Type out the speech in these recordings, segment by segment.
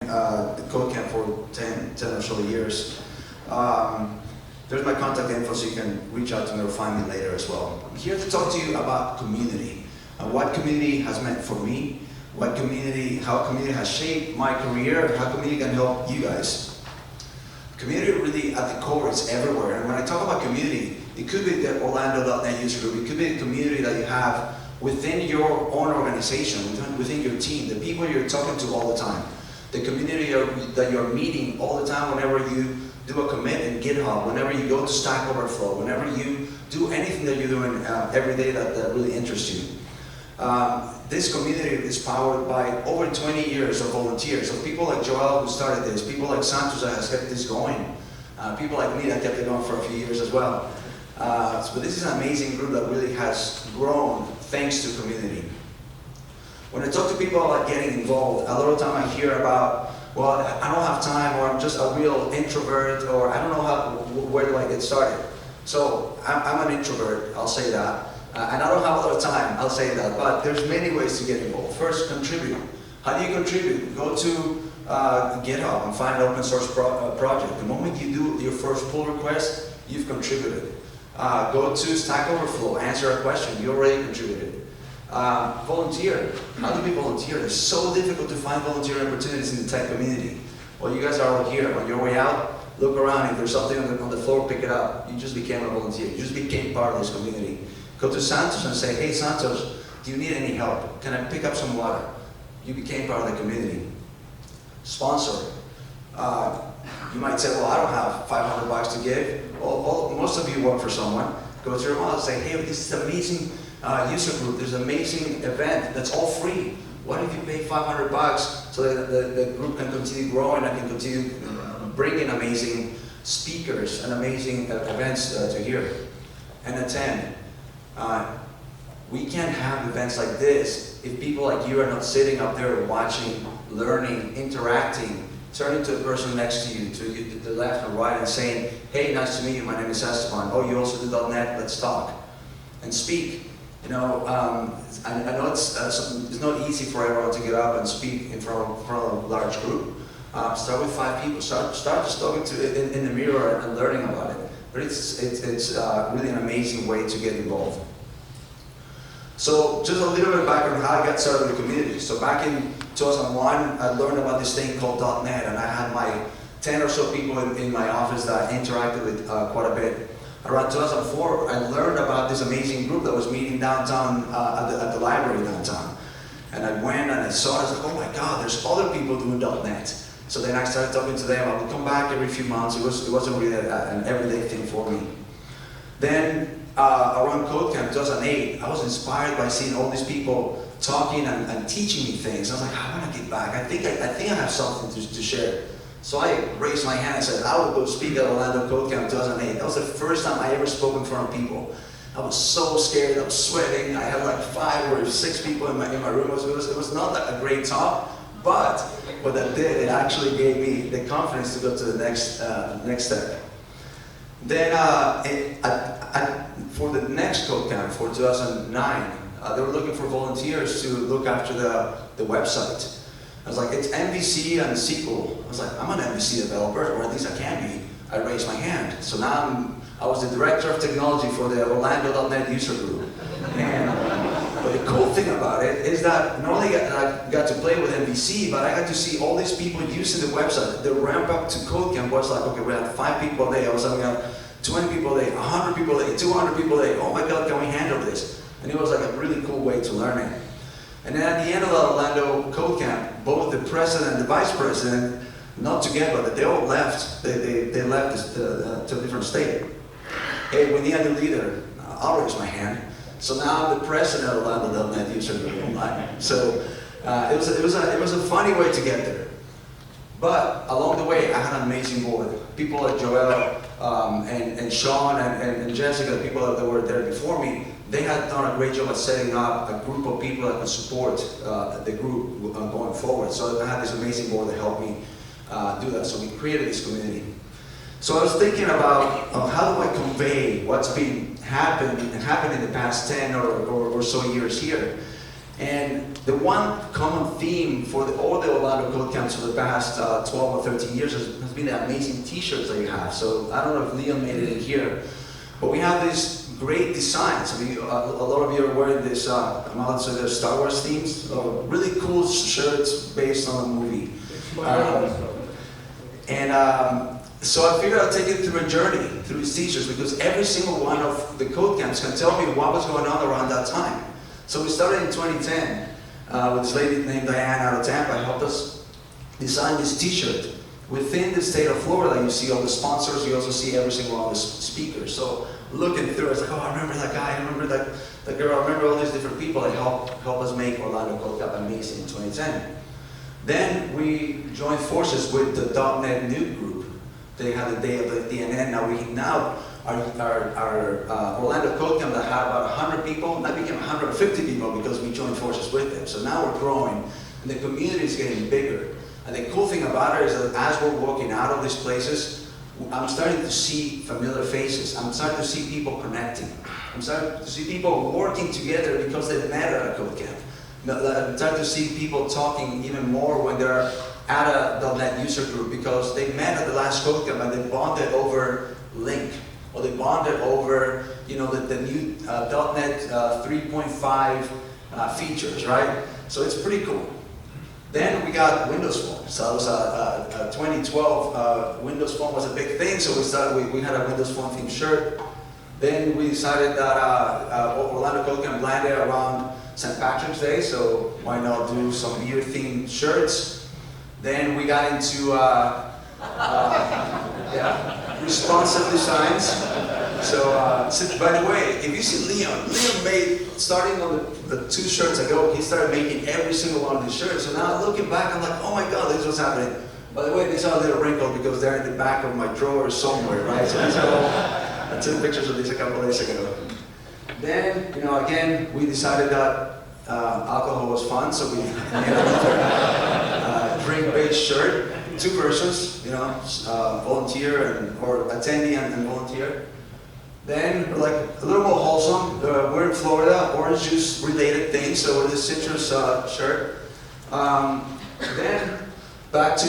the Codecamp for 10 or so years. There's my contact info, so you can reach out to me or find me later as well. I'm here to talk to you about community, what community has meant for me, how community has shaped my career, how community can help you guys. Community really at the core is everywhere, and when I talk about community, it could be the Orlando.net user group, it could be the community that you have within your own organization, within your team, the people you're talking to all the time, the community that you're meeting all the time whenever you do a commit in GitHub, whenever you go to Stack Overflow, whenever you do anything that you're doing every day that really interests you. This community is powered by over 20 years of volunteers, of people like Joel who started this, people like Santos that has kept this going, people like me that kept it going for a few years as well. But this is an amazing group that really has grown thanks to community. When I talk to people about getting involved, a lot of time I hear about, well, I don't have time, or I'm just a real introvert, or I don't know where do I get started. So I'm an introvert, I'll say that. And I don't have a lot of time, I'll say that, but there's many ways to get involved. First, contribute. How do you contribute? Go to GitHub and find an open source project. The moment you do your first pull request, you've contributed. Go to Stack Overflow, answer a question, you already contributed. Volunteer. How do we volunteer? It's so difficult to find volunteer opportunities in the tech community. Well, you guys are all here. On your way out, look around. If there's something on the floor, pick it up. You just became a volunteer. You just became part of this community. Go to Santos and say, hey Santos, do you need any help? Can I pick up some water? You became part of the community. Sponsor. You might say, well, I don't have $500 to give. Well, most of you work for someone. Go to your mom and say, hey, this is amazing user group. There's an amazing event that's all free. What if you pay $500 so that the group can continue growing and can continue bringing amazing speakers and amazing events to here? And attend. We can't have events like this if people like you are not sitting up there watching, learning, interacting, turning to the person next to you, to the left and right, and saying, hey, nice to meet you, my name is Esteban. Oh, you also do .NET, let's talk. And speak. You know, I know it's not easy for everyone to get up and speak in front of a large group. Start with 5 people. Start just talking in the mirror and learning about it. But it's really an amazing way to get involved. So just a little bit of background on how I got started in the community. So back in 2001, I learned about this thing called .NET, and I had my 10 or so people in my office that I interacted with quite a bit. Around 2004, I learned about this amazing group that was meeting downtown at the library downtown. And I went and I saw it, I was like, oh my God, there's other people doing .NET. So then I started talking to them. I would come back every few months. It wasn't really an everyday thing for me. Then around Codecamp 2008, I was inspired by seeing all these people talking and teaching me things. I was like, I want to get back. I think I have something to share. So I raised my hand and said, I will go speak at Orlando Codecamp 2008. That was the first time I ever spoke in front of people. I was so scared, I was sweating. I had like 5 or 6 people in my room. It was not a great talk, but what that did, it actually gave me the confidence to go to the next step. Then for the next Codecamp for 2009, they were looking for volunteers to look after the website. I was like, it's MVC and SQL. I was like, I'm an MVC developer, or at least I can be. I raised my hand. So now I was the director of technology for the Orlando.net user group. But the cool thing about it is that not only I got to play with MVC, but I got to see all these people using the website. The ramp up to Codecamp was like, okay, we had 5 people a day. All of a sudden we had 20 people a day, 100 people a day, 200 people a day. Oh my God, can we handle this? And it was like a really cool way to learn it. And then at the end of the Orlando Codecamp, both the president and the vice president, not together, but they all left. They left to a different state. Hey, we need a new leader. I'll raise my hand. So now I'm the president of Orlando.net user group online. So it was a funny way to get there. But along the way, I had an amazing board. People like Joel and Sean and Jessica, the people that were there before me, they had done a great job at setting up a group of people that could support the group going forward. So I had this amazing board that helped me do that. So we created this community. So I was thinking about how do I convey what's been happening in the past 10 or so years here. And the one common theme for all the Orlando Codecamps for the past 12 or 13 years has been the amazing t-shirts that you have. So I don't know if Leon made it in here, but we have these great designs. I mean, a lot of you are wearing this, I'm about to say they're Star Wars themes, really cool shirts based on the movie. So I figured I'd take you through a journey through these t-shirts, because every single one of the code camps can tell me what was going on around that time. So we started in 2010 with this lady named Diane out of Tampa. Helped us design this t-shirt. Within the state of Florida, you see all the sponsors, you also see every single one of the speakers. So looking through, I was like, oh, I remember that guy, I remember that girl, I remember all these different people that helped us make Orlando Codecamp amazing in 2010. Then we joined forces with the .NET New group. They had the day of the DNN. Now our Orlando Codecamp that had about 100 people, that became 150 people because we joined forces with them. So now we're growing, and the community is getting bigger. And the cool thing about it is that as we're walking out of these places, I'm starting to see familiar faces. I'm starting to see people connecting. I'm starting to see people working together because they met at a Codecamp. I'm starting to see people talking even more when they're at a .NET user group because they met at the last Codecamp and they bonded over Link, or they bonded over, you know, the new .NET 3.5 features, right? So it's pretty cool. Then we got Windows Phone. So that was 2012. Windows Phone was a big thing, so we had a Windows Phone themed shirt. Then we decided that Orlando Codecamp landed around St. Patrick's Day, so why not do some beer themed shirts? Then we got into responsive designs. So, by the way, if you see Leon made, starting on the 2 shirts ago, he started making every single one of these shirts. So now looking back, I'm like, oh my God, this is what's happening. By the way, these are a little wrinkled because they're in the back of my drawer somewhere, right? So these are all, I took pictures of these a couple of days ago. Then, you know, again, we decided that alcohol was fun, so we made another drink-based shirt. 2 versions, you know, volunteer or attendee and volunteer. Then we're like a little more wholesome. We're in Florida, orange juice related things, so with this citrus shirt. Then back to,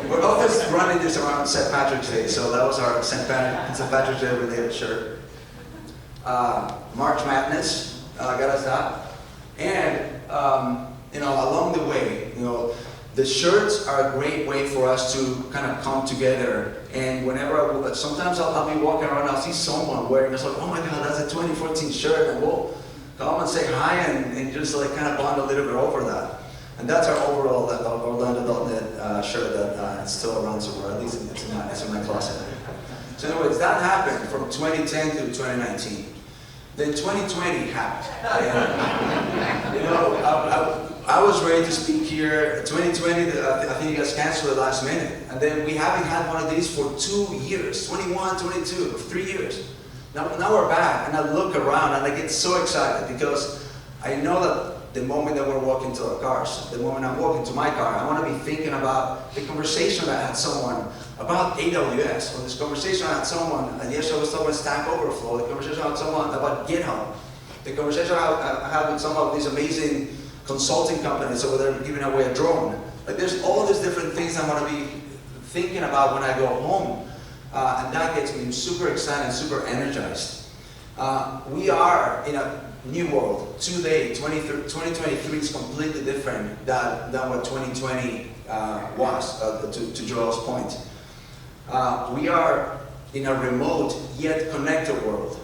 we're always running this around St. Patrick's Day, so that was our St. Patrick's Day related shirt. March Madness got us that. And you know, along the way, you know, the shirts are a great way for us to kind of come together. And whenever sometimes I'll be walking around, I'll see someone wearing, it's like, oh my God, that's a 2014 shirt, and we'll come and say hi and just like kind of bond a little bit over that. And that's our overall Orlando.net shirt that is still around somewhere, at least it's in my closet. So anyways, that happened from 2010 to 2019. Then 2020 happened. And, you know, I was ready to speak here. 2020, I think you guys canceled it last minute. And then we haven't had one of these for 2 years, 21, 22, 3 years. Now we're back, and I look around and I get so excited because I know that the moment that we're walking to our cars, the moment I'm walking to my car, I want to be thinking about the conversation I had someone about AWS, or this conversation I had someone, and yesterday I was talking about Stack Overflow, the conversation I had someone about GitHub, the conversation I had with some of these amazing consulting companies over there giving away a drone. Like there's all these different things I want to be thinking about when I go home, and that gets me super excited and super energized. We are in a new world. Today, 2023 is completely different than what 2020 was, to Joel's point. We are in a remote yet connected world,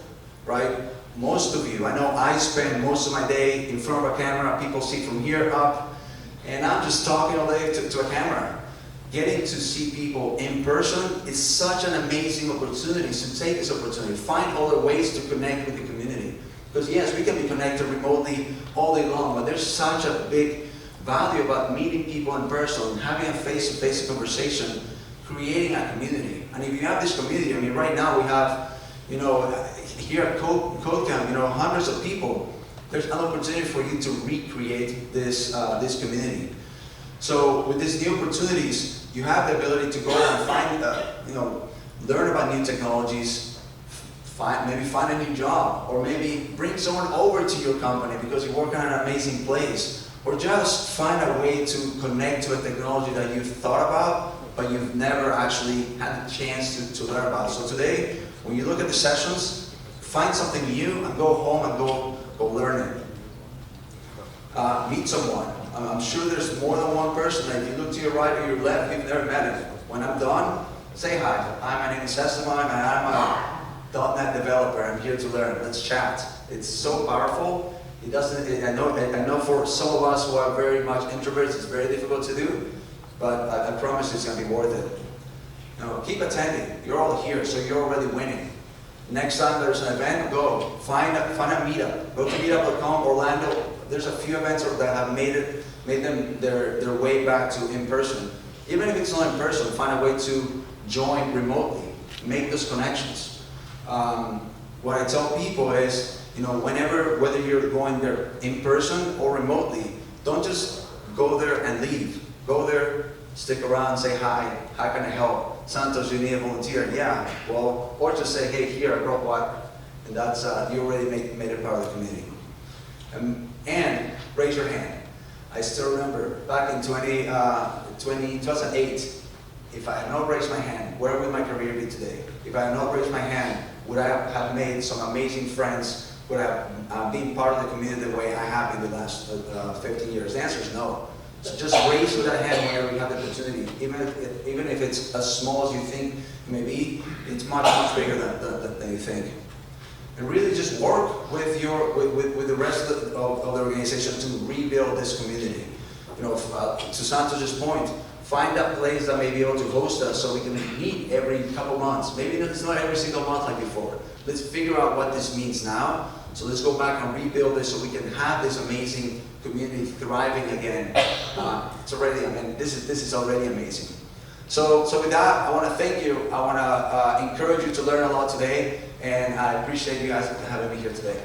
right? Most of you, I know I spend most of my day in front of a camera, people see from here up, and I'm just talking all day to a camera. Getting to see people in person is such an amazing opportunity, so take this opportunity. Find other ways to connect with the community. Because yes, we can be connected remotely all day long, but there's such a big value about meeting people in person, having a face-to-face conversation, creating a community. And if you have this community, I mean, right now we have, you know, here at Codecamp, you know, hundreds of people. There's an opportunity for you to recreate this community. So with these new opportunities, you have the ability to go and find, you know, learn about new technologies, maybe find a new job, or maybe bring someone over to your company because you work on an amazing place, or just find a way to connect to a technology that you've thought about, but you've never actually had the chance to learn about. So today, when you look at the sessions, find something new and go home and go learn it. Meet someone. I'm sure there's more than one person that if you look to your right or your left, you've never met him. When I'm done, say hi. Hi, my name is Esteban, and I'm a .NET developer. I'm here to learn. Let's chat. It's so powerful. I know for some of us who are very much introverts, it's very difficult to do, but I promise it's going to be worth it. Keep attending. You're all here, so you're already winning. Next time there's an event, go. Find a meetup. Go to meetup.com, Orlando. There's a few events that have made them their way back to in-person. Even if it's not in person, find a way to join remotely. Make those connections. What I tell people is, whether you're going there in person or remotely, don't just go there and leave. Go there, stick around, say hi. How can I help? Santos, you need a volunteer? Yeah. Well, or just say, hey, here, I brought water. And that's, you already made it part of the community. And raise your hand. I still remember back in 2008, if I had not raised my hand, where would my career be today? If I had not raised my hand, would I have made some amazing friends? Would I have been part of the community the way I have in the last 15 years? The answer is no. So just raise that hand whenever you have the opportunity. Even if it's as small as you think it may be, it's much, much bigger than you think. And really just work with the rest of the organization to rebuild this community. To Santos's point, find a place that may be able to host us so we can meet every couple months. Maybe it's not every single month like before. Let's figure out what this means now. So let's go back and rebuild this so we can have this amazing community thriving again. This is already amazing. So with that, I want to thank you. I want to encourage you to learn a lot today, and I appreciate you guys having me here today.